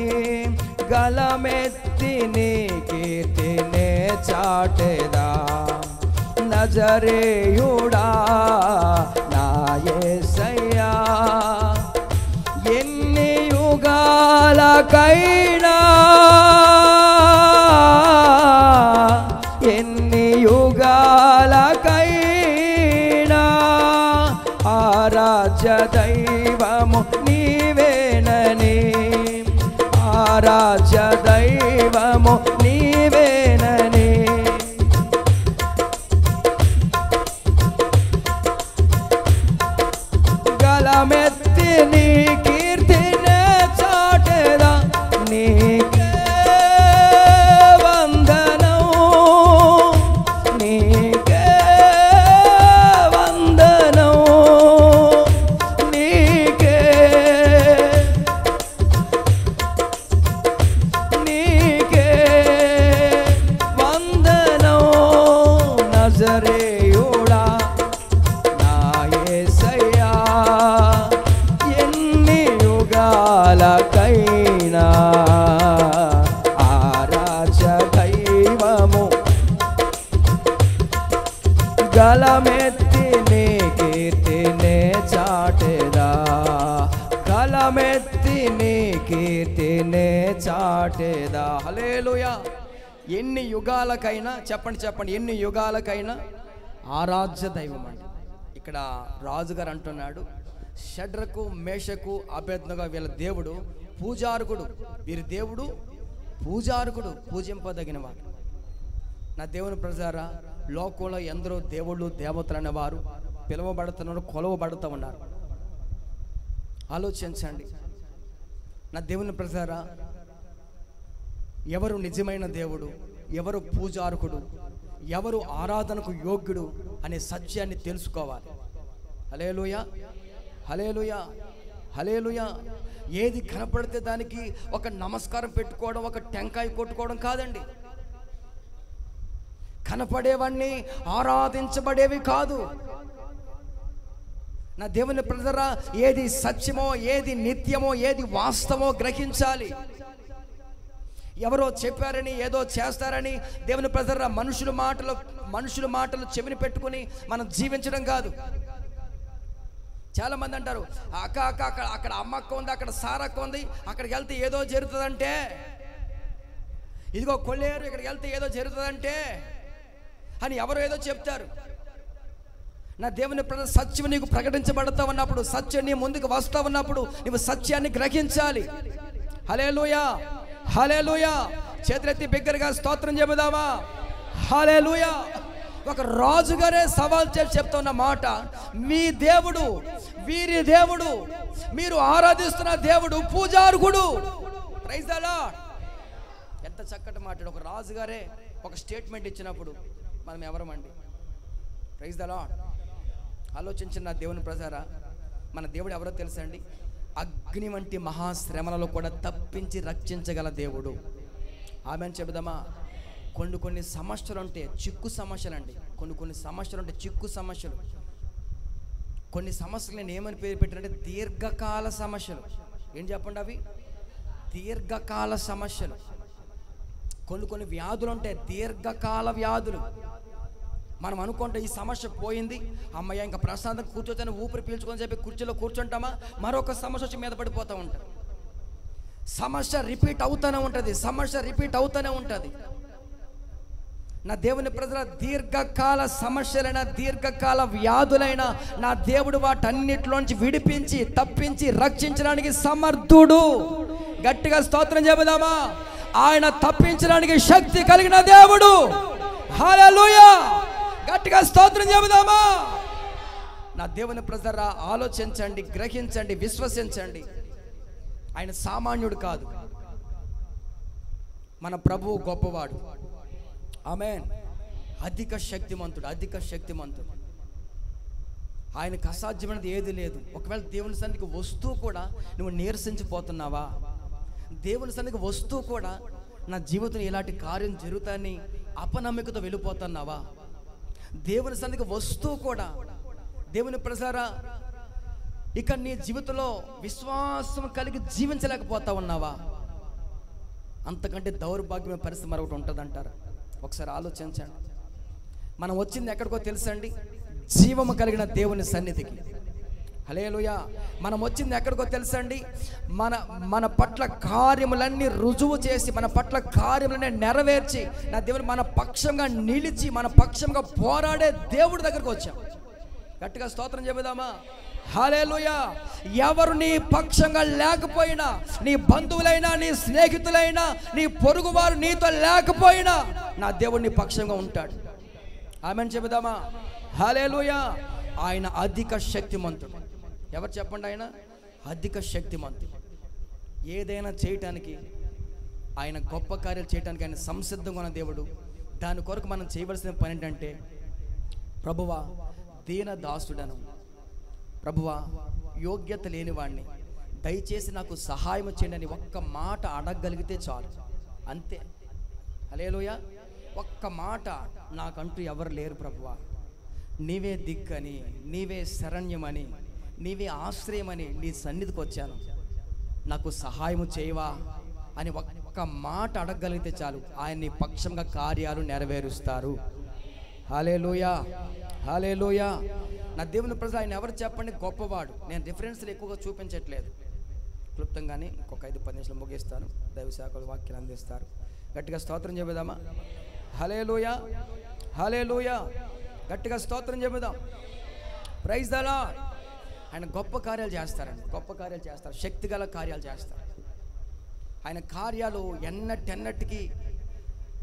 Speaker 1: గలమెత్తి నీ కీర్తినే చాటెదా. నజరేయుడా నా యేసయ్యా ఎన్ని యుగాలకైనా ఎన్ని యుగాలకైనా ఆరాధ్య దైవము నీవేనని ఆరాధ్య దైవము నీవేనని గలమెత్తి నీ కీర్తినే చాటెదా. నీకే వందనం, నీకే వందనం, నీకే నీకే వందనం. నజరేయుడా నా యేసయ్యా ఎన్ని యుగాలకైనా ఆరాధ్య దైవము గలమెత్తి నీ కీర్తినే చాటెదా. గలమెత్తి నీ కీర్తినే చాటెదా. హల్లెలూయా. ఎన్ని యుగాలకైనా చెప్పండి చెప్పండి, ఎన్ని యుగాలకైనా ఆరాధ్య దైవం అండి. ఇక్కడ రాజుగారు అంటున్నాడు, షడ్రకు మేషకు అబేద్నెగో వీళ్ళ దేవుడు పూజార్హుడు. వీరి దేవుడు పూజార్హుడు, పూజింపదగిన వాడు. నా దేవుని ప్రజారా, లోకంలో ఎందరో దేవుళ్ళు దేవతలు అనేవారు పిలువబడుతున్నారు, కొలవబడుతూ ఉన్నారు. ఆలోచించండి నా దేవుని ప్రజారా, ఎవరు నిజమైన దేవుడు, ఎవరు పూజార్హుడు, ఎవరు ఆరాధనకు యోగ్యుడు అనే సత్యాన్ని తెలుసుకోవాలి. హల్లెలూయా, హల్లెలూయా, హల్లెలూయా. ఏది కనపడితే దానికి ఒక నమస్కారం పెట్టుకోవడం, ఒక టెంకాయ కొట్టుకోవడం కాదండి. కనపడేవన్నీ ఆరాధించబడేవి కాదు. నా దేవుని ప్రజరా, ఏది సత్యమో, ఏది నిత్యమో, ఏది వాస్తవమో గ్రహించాలి. ఎవరో చెప్పారని ఏదో చేస్తారని దేవుని ప్రజరా మనుషుల మాటలు చెవిని పెట్టుకుని మనం జీవించడం కాదు. చాలామంది అంటారు, అక్క అక్క అక్కడ అమ్మక్క ఉంది, అక్కడ సారక్క ఉంది, అక్కడికి వెళ్తే ఏదో జరుగుతుందంటే, ఇదిగో కొల్లేరు ఇక్కడికి వెళ్తే ఏదో జరుగుతుందంటే అని ఎవరో ఏదో చెప్తారు. నా దేవుని ప్రజల సత్యం నీకు ప్రకటించబడతా ఉన్నప్పుడు, సత్యం నీ ముందుకు వస్తా ఉన్నప్పుడు నువ్వు సత్యాన్ని గ్రహించాలి. హల్లెలూయా, హల్లెలూయా. చేతులెత్తి బిగ్గరగా స్తోత్రం చెబుదామా? హల్లెలూయా. ఒక రాజుగారే సవాల్ చేసి చెప్తున్న మాట, మీ దేవుడు, వీరి దేవుడు, మీరు ఆరాధిస్తున్న దేవుడు పూజార్హుడు. Praise the lord. ఎంత చక్కటి మాట్లాడు. ఒక రాజుగారే ఒక స్టేట్మెంట్ ఇచ్చినప్పుడు మనం ఎవరమండి? Praise the lord. ఆలోచించిన నా దేవుని ప్రజారా, మన దేవుడు ఎవరో తెలుసండి? అగ్ని వంటి మహాశ్రమలలో కూడా తప్పించి రక్షించగల దేవుడు. ఆమెను చెబుదామా? కొన్ని సమస్యలు ఉంటే చిక్కు సమస్యలు అండి. కొన్ని సమస్యలు ఉంటే చిక్కు సమస్యలు. కొన్ని సమస్యలు నేను ఏమని పేరు పెట్టానంటే దీర్ఘకాల సమస్యలు. ఏం చెప్పండి అవి? దీర్ఘకాల సమస్యలు. కొన్ని వ్యాధులు ఉంటాయి, దీర్ఘకాల వ్యాధులు. మనం అనుకుంటే ఈ సమస్య పోయింది, అమ్మయ్య ఇంకా ప్రశాంతంగా కూర్చోతేనే ఊపిరి పీల్చుకొని చెప్పి కుర్చీలో కూర్చుంటామా, మరొక సమస్య వచ్చి మీద పడిపోతూ ఉంటాం. సమస్య రిపీట్ అవుతూనే ఉంటుంది, సమస్య రిపీట్ అవుతూనే ఉంటుంది. నా దేవుని ప్రజల దీర్ఘకాల సమస్యలైన, దీర్ఘకాల వ్యాధులైన నా దేవుడు వాటన్నిటిలోంచి విడిపించి తప్పించి రక్షించడానికి సమర్థుడు. గట్టిగా స్తోత్రం చెబుదామా? ఆయన తప్పించడానికి శక్తి కలిగిన దేవుడు. హల్లెలూయా! గట్టిగా స్తోత్రం చెబుదామా? నా దేవుని ప్రజలారా, ఆలోచించండి, గ్రహించండి, విశ్వసించండి. ఆయన సామాన్యుడు కాదు. మన ప్రభువు గొప్పవాడు. ఆమేన్. అధిక శక్తిమంతుడు, అధిక శక్తిమంతుడు. ఆయనకు అసాధ్యమైనది ఏది లేదు. ఒకవేళ దేవుని సన్నిధికి వస్తూ కూడా నువ్వు నీరసించిపోతున్నావా? దేవుని సన్నిధికి వస్తూ కూడా నా జీవితంలో ఇలాంటి కార్యం జరుగుతాయని అపనమ్మికతో వెళ్ళిపోతున్నావా? దేవుని సన్నిధికి వస్తూ కూడా దేవుని ప్రజలారా, ఇక నీ జీవితంలో విశ్వాసం కలిగి జీవించలేకపోతా ఉన్నావా? అంతకంటే దౌర్భాగ్యమైన పరిస్థితి మరొకటి ఉంటుందంటారు. ఒకసారి ఆలోచించండి. మనం వచ్చింది ఎక్కడికో తెలుసండి? జీవము కలిగిన దేవుని సన్నిధికి. హల్లెలూయా! మనం వచ్చింది ఎక్కడికో తెలుసండి? మన పట్ల కార్యములన్నీ రుజువు చేసి, మన పట్ల కార్యములన్నీ నెరవేర్చి, నా దేవుని మన పక్షంగా నిలిచి, మన పక్షంగా పోరాడే దేవుడి దగ్గరకు వచ్చాం. గట్టిగా స్తోత్రం చెబుదామా? హల్లెలూయా! ఎవరు నీ పక్షంగా లేకపోయినా, నీ బంధువులైనా, నీ స్నేహితులైనా, నీ పొరుగువారు నీతో లేకపోయినా, నా దేవుడు నీ పక్షంగా ఉంటాడు. ఆమేన్ చెబుదామా? హల్లెలూయా! ఆయన అధిక శక్తిమంతుడు. ఎవరు చెప్పండి? ఆయన అధిక శక్తిమంతుడు. ఏదైనా చేయటానికి, ఆయన గొప్ప కార్యాలు చేయటానికి ఆయన సంసిద్ధంగా ఉన్న దేవుడు. దాని కొరకు మనం చేయవలసిన పని ఏంటంటే, ప్రభువా దీన దాసుడను, ప్రభువా యోగ్యత లేనివాడిని, దయచేసి నాకు సహాయం చేయండి అని ఒక్క మాట అడగగలిగితే చాలు. అంతే. హల్లెలూయా! ఒక్క మాట, నాకంటూ ఎవరు లేరు ప్రభువా, నీవే దిక్కని, నీవే శరణ్యమని, నీవే ఆశ్రయమని నీ సన్నిధికి వచ్చాను, నాకు సహాయం చేయవా అని ఒక్క మాట అడగగలిగితే చాలు. ఆయన నీ పక్షంగా కార్యాలు నెరవేరుస్తారు. హల్లెలూయా! హల్లెలూయా! నా దేవుని ప్రజలు, ఆయన ఎవరు చెప్పండి? గొప్పవాడు. నేను రిఫరెన్స్లు ఎక్కువగా చూపించట్లేదు, క్లుప్తంగానే ఇంకొక 5-10 నిమిషాలు ముగిస్తాను. దైవ శాఖలు వాక్యాలు అందిస్తారు. గట్టిగా స్తోత్రం చెబుదామా? హల్లెలూయా! హల్లెలూయా! గట్టిగా స్తోత్రం చెబుదాం. Praise the lord. ఆయన గొప్ప కార్యాలు చేస్తారండి, గొప్ప కార్యాలు చేస్తారు, శక్తిగల కార్యాలు చేస్తారు. ఆయన కార్యాలు ఎన్నటికి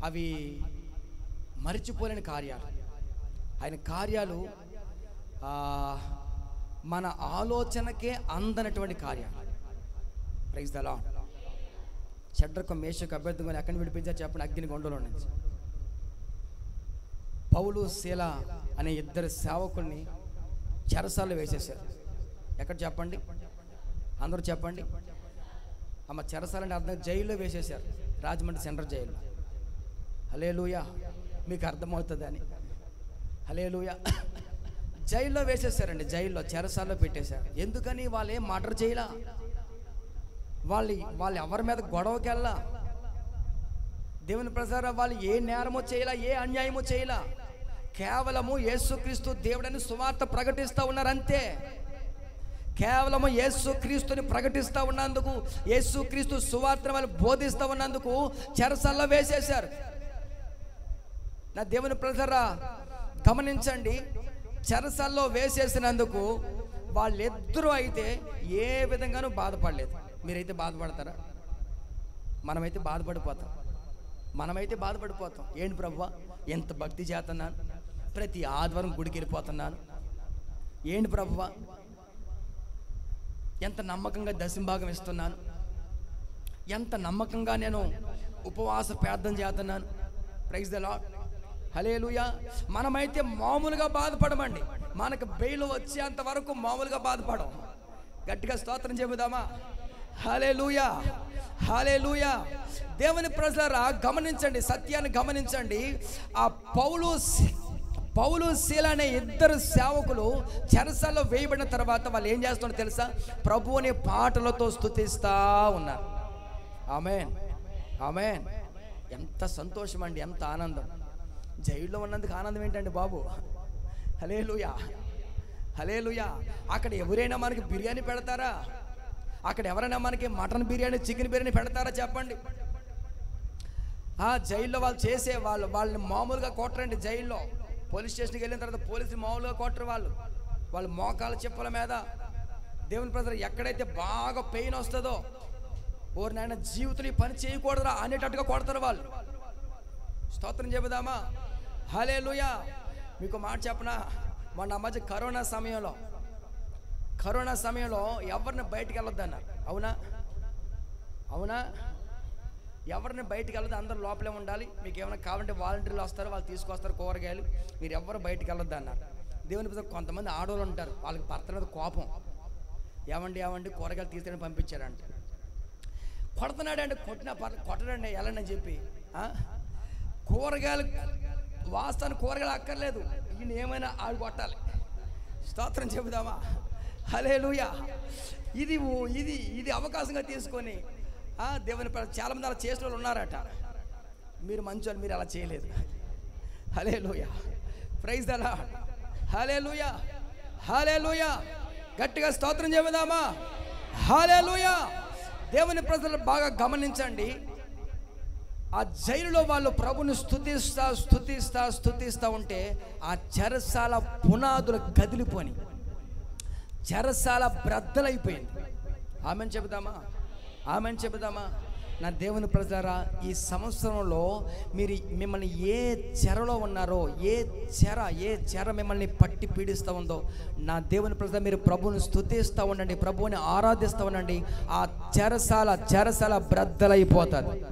Speaker 1: అవి మరిచిపోలేని కార్యాలు. ఆయన కార్యాలు మన ఆలోచనకే అందనటువంటి కార్యాలు. Praise the Lord. Shadrach Meshach అభ్యర్థిగా ఎక్కడిని విడిపించారు చెప్పండి? అగ్ని గుండంలో నుంచి. పౌలు శీల అనే 2 సేవకుల్ని చెరసాల్లో వేసేశారు. ఎక్కడ చెప్పండి? అందరూ చెప్పండి. అమ్మ, చెరసాలంటే అర్థం జైల్లో వేసేశారు, రాజమండ్రి సెంట్రల్ జైల్లో. హల్లెలూయా! మీకు అర్థమవుతుందని. హల్లెలూయా! జైల్లో వేసేసారండి, జైల్లో చెరసాల్లో పెట్టేశారు. ఎందుకని? వాళ్ళు ఏం మర్డర్ చేయలా, వాళ్ళు ఎవరి మీద గొడవకి వెళ్ళా, దేవుని ప్రసారం వాళ్ళు ఏ నేరమో చేయలా, ఏ అన్యాయమో చేయలా. కేవలము యేసుక్రీస్తు దేవుడని సువార్త ప్రకటిస్తూ ఉన్నారు అంతే. కేవలము యేసుక్రీస్తుని ప్రకటిస్తూ ఉన్నందుకు, యేసుక్రీస్తు సువార్త వాళ్ళు బోధిస్తూ ఉన్నందుకు చెరసాల్లో వేసేశారు. నా దేవుని ప్రజరా గమనించండి, చెరసాల్లో వేసేసినందుకు వాళ్ళిద్దరూ అయితే ఏ విధంగానూ బాధపడలేదు. మీరైతే బాధపడతారా? మనమైతే బాధపడిపోతాం. ఏంటి ప్రభువా, ఎంత భక్తి చేస్తున్నాను, ప్రతి ఆదివారం గుడికి వెళ్ళిపోతున్నాను, ఏంటి ప్రభువా ఎంత నమ్మకంగా దశంభాగం ఇస్తున్నాను, ఎంత నమ్మకంగా నేను ఉపవాస ప్రార్థన చేస్తున్నాను. Praise the Lord. హల్లెలూయా! మనమైతే మామూలుగా బాధపడమండి, మనకు బెయిల్ వచ్చేంత వరకు మామూలుగా బాధపడం. గట్టిగా స్తోత్రం చెబుదామా? హల్లెలూయా! హల్లెలూయా! దేవుని ప్రజలారా గమనించండి, సత్యాన్ని గమనించండి. ఆ పౌలు శీల అనే 2 సేవకులు చెరసాల్లో వేయబడిన తర్వాత వాళ్ళు ఏం చేస్తున్నారో తెలుసా? ప్రభువుని పాటలతో స్తుతిస్తా ఉన్నారు. ఆమేన్, ఆమేన్. ఎంత సంతోషం అండి, ఎంత ఆనందం. జైల్లో ఉన్నందుకు ఆనందం ఏంటండి బాబు? హల్లెలూయా! హల్లెలూయా! అక్కడ ఎవరైనా మనకి బిర్యానీ పెడతారా? అక్కడ ఎవరైనా మనకి మటన్ బిర్యానీ, చికెన్ బిర్యానీ పెడతారా చెప్పండి? జైల్లో వాళ్ళు చేసే వాళ్ళని మామూలుగా కొట్టరండి. జైల్లో పోలీస్ స్టేషన్కి వెళ్ళిన తర్వాత పోలీసులు మామూలుగా కొట్టరు. వాళ్ళు మోకాల చెప్పుల మీద, దేవుని ప్రజలు ఎక్కడైతే బాగా పెయిన్ వస్తుందో ఓరి నాయన జీవితంలో ఈ పని చేయకూడదురా అనేటట్టుగా కొడతారు వాళ్ళు. స్తోత్రం చెబుదామా? హల్లెలూయా. మీకు మాట చెప్పనా, మొన్న మధ్య కరోనా సమయంలో ఎవరిని బయటికి వెళ్ళొద్దన్నారు. అవునా? ఎవరిని బయటికి వెళ్ళదు, అందరు లోపలే ఉండాలి. మీకు ఏమైనా కావాలంటే వాలంటీర్లు వస్తారు, వాళ్ళు తీసుకొస్తారు కూరగాయలు, మీరు ఎవరు బయటికి వెళ్ళొద్దు అన్నారు. దేవుని పిల్లలు కొంతమంది ఆడవాళ్ళు ఉంటారు, వాళ్ళకి భర్త మీద కోపం. ఏమండి కూరగాయలు తీసుకొని పంపించారంట. కొడుతున్నాడంటే కొట్టడండి వెళ్ళండి అని చెప్పి కూరగాయలు వాస్తాను కూరగాయలు అక్కర్లేదు, ఈయన ఏమైనా ఆడు కొట్టాలి. స్తోత్రం చెబుదామా? హల్లెలూయా. ఇది అవకాశంగా తీసుకొని దేవుని చాలామంది అలా చేసిన వాళ్ళు ఉన్నారట. మీరు మంచోళ్ళు, మీరు అలా చేయలేదు. Hallelujah. Praise the Lord. Hallelujah. Hallelujah. గట్టిగా స్తోత్రం చెబుదామా? హల్లెలూయా. దేవుని ప్రజలు బాగా గమనించండి. ఆ జైలులో వాళ్ళు ప్రభుని స్తుతిస్తా ఉంటే ఆ చెరసాల పునాదులు కదిలిపోని, చెరసాల బ్రద్దలైపోయింది. ఆమెను చెబుదామా? నా దేవుని ప్రజలారా, ఈ సంవత్సరంలో మీరు మిమ్మల్ని ఏ చెరలో ఉన్నారో, ఏ చెర మిమ్మల్ని పట్టి పీడిస్తూ ఉందో, నా దేవుని ప్రజల మీరు ప్రభువుని స్తుతిస్తూ ఉండండి, ప్రభువుని ఆరాధిస్తూ ఉండండి. ఆ చెరసాల బ్రద్దలైపోతుంది.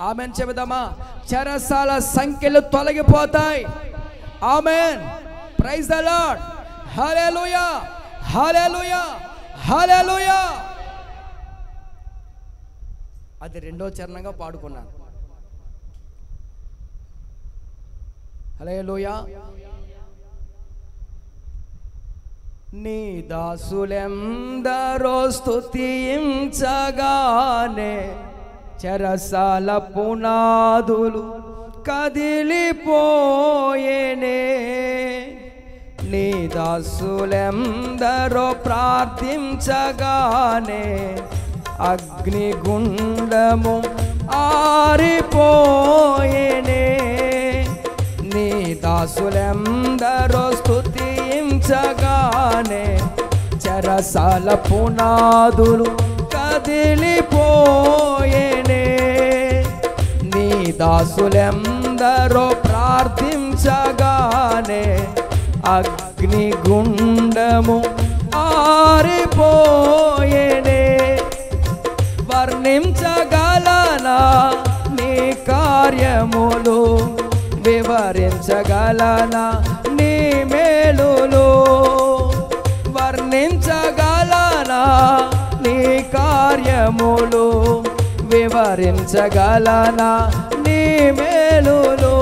Speaker 1: ఆమెన్ చెబుదామా? చెరసాల సంఖ్యలు తొలగిపోతాయి. Amen. Praise the Lord. Hallelujah. Hallelujah. Hallelujah. అది రెండో చరణంగా పాడుకున్నాను. హల్లెలూయా. నీ దాసులెందరో స్తుతించగానే చెరసాల పునాదులు కదిలిపోయేనే. నీ దాసులెందరో ప్రార్థించగానే అగ్నిగుండము ఆరిపోయేనే. నీ దాసులెందరో స్తుతించగానే చెరసాల పునాదులు కదిలిపోయేనే. నీ దాసులెందరో ప్రార్థించగానే అగ్నిగుండము ఆరిపోయేనే. వర్ణించగలనా నీ కార్యములు, వివరించగలనా నీ మేలులు. వర్ణించగలనా నీ కార్యములు, వివరించగలనా నీ మేలులు.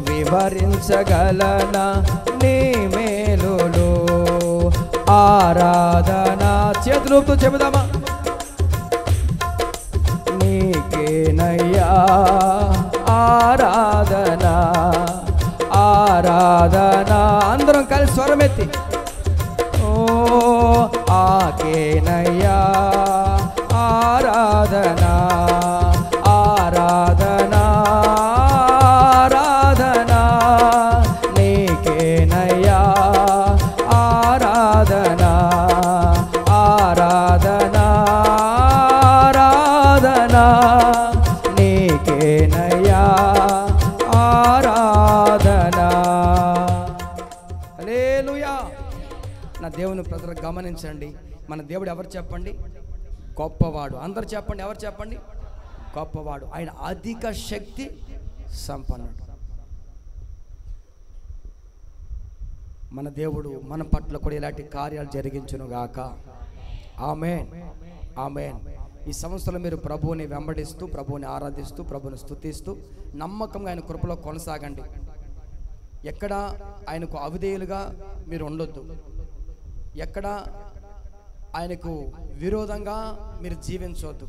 Speaker 1: వివరించగలనా నీ మేలులు. ఆరాధన చేతులతో చెబుదామా? నీకేనయ్యా ఆరాధన. అందరం కలిసి స్వరమెత్తి ఓ ఆకేనయ్యా ఆరాధన. నీకేనయ్యా ఆరాధన. నీకేనయ్యా ఆరాధన. హల్లెలూయా. నా దేవుని ప్రజలు గమనించండి. మన దేవుడు ఎవరు చెప్పండి? గొప్పవాడు. అందరు చెప్పండి, ఎవరు చెప్పండి? గొప్పవాడు. ఆయన అధిక శక్తి సంపన్నుడు. మన దేవుడు మన పట్ల కూడా ఇలాంటి కార్యాలు జరిగించును గాక. ఆమేన్. ఆమేన్. ఈ సంవత్సరంలో మీరు ప్రభువుని వెంబడిస్తూ, ప్రభువుని ఆరాధిస్తూ, ప్రభువుని స్తుతిస్తూ నమ్మకంగా ఆయన కృపలో కొనసాగండి. ఎక్కడ ఆయనకు అవిధేయులుగా మీరు ఉండొద్దు. ఎక్కడ ఆయనకు విరోధంగా మీరు జీవించవద్దు.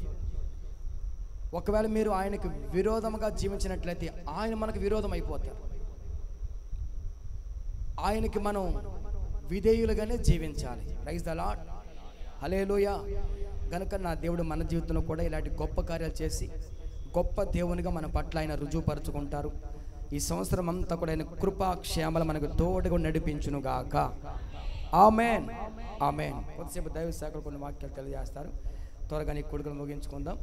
Speaker 1: ఒకవేళ మీరు ఆయనకు విరోధంగా జీవించినట్లయితే ఆయన మనకు విరోధం అయిపోతారు. ఆయనకి మనం విధేయులుగానే జీవించాలి. Praise the Lord. హల్లెలూయా. కనుక నా దేవుడు మన జీవితంలో కూడా ఇలాంటి గొప్ప కార్యాలు చేసి గొప్ప దేవునిగా మన పట్ల ఆయన రుజువుపరుచుకుంటారు. ఈ సంవత్సరం అంతా కూడా ఆయన కృపా క్షేమాలు మనకు తోడుగా నడిపించును గాక. ఆమేన్. ఆమేన్. కొద్దిసేపు దైవ శాఖలు కొన్ని వాక్యాలు తెలియజేస్తారు. త్వరగా నీ కొడుకును ముగించుకుందాం.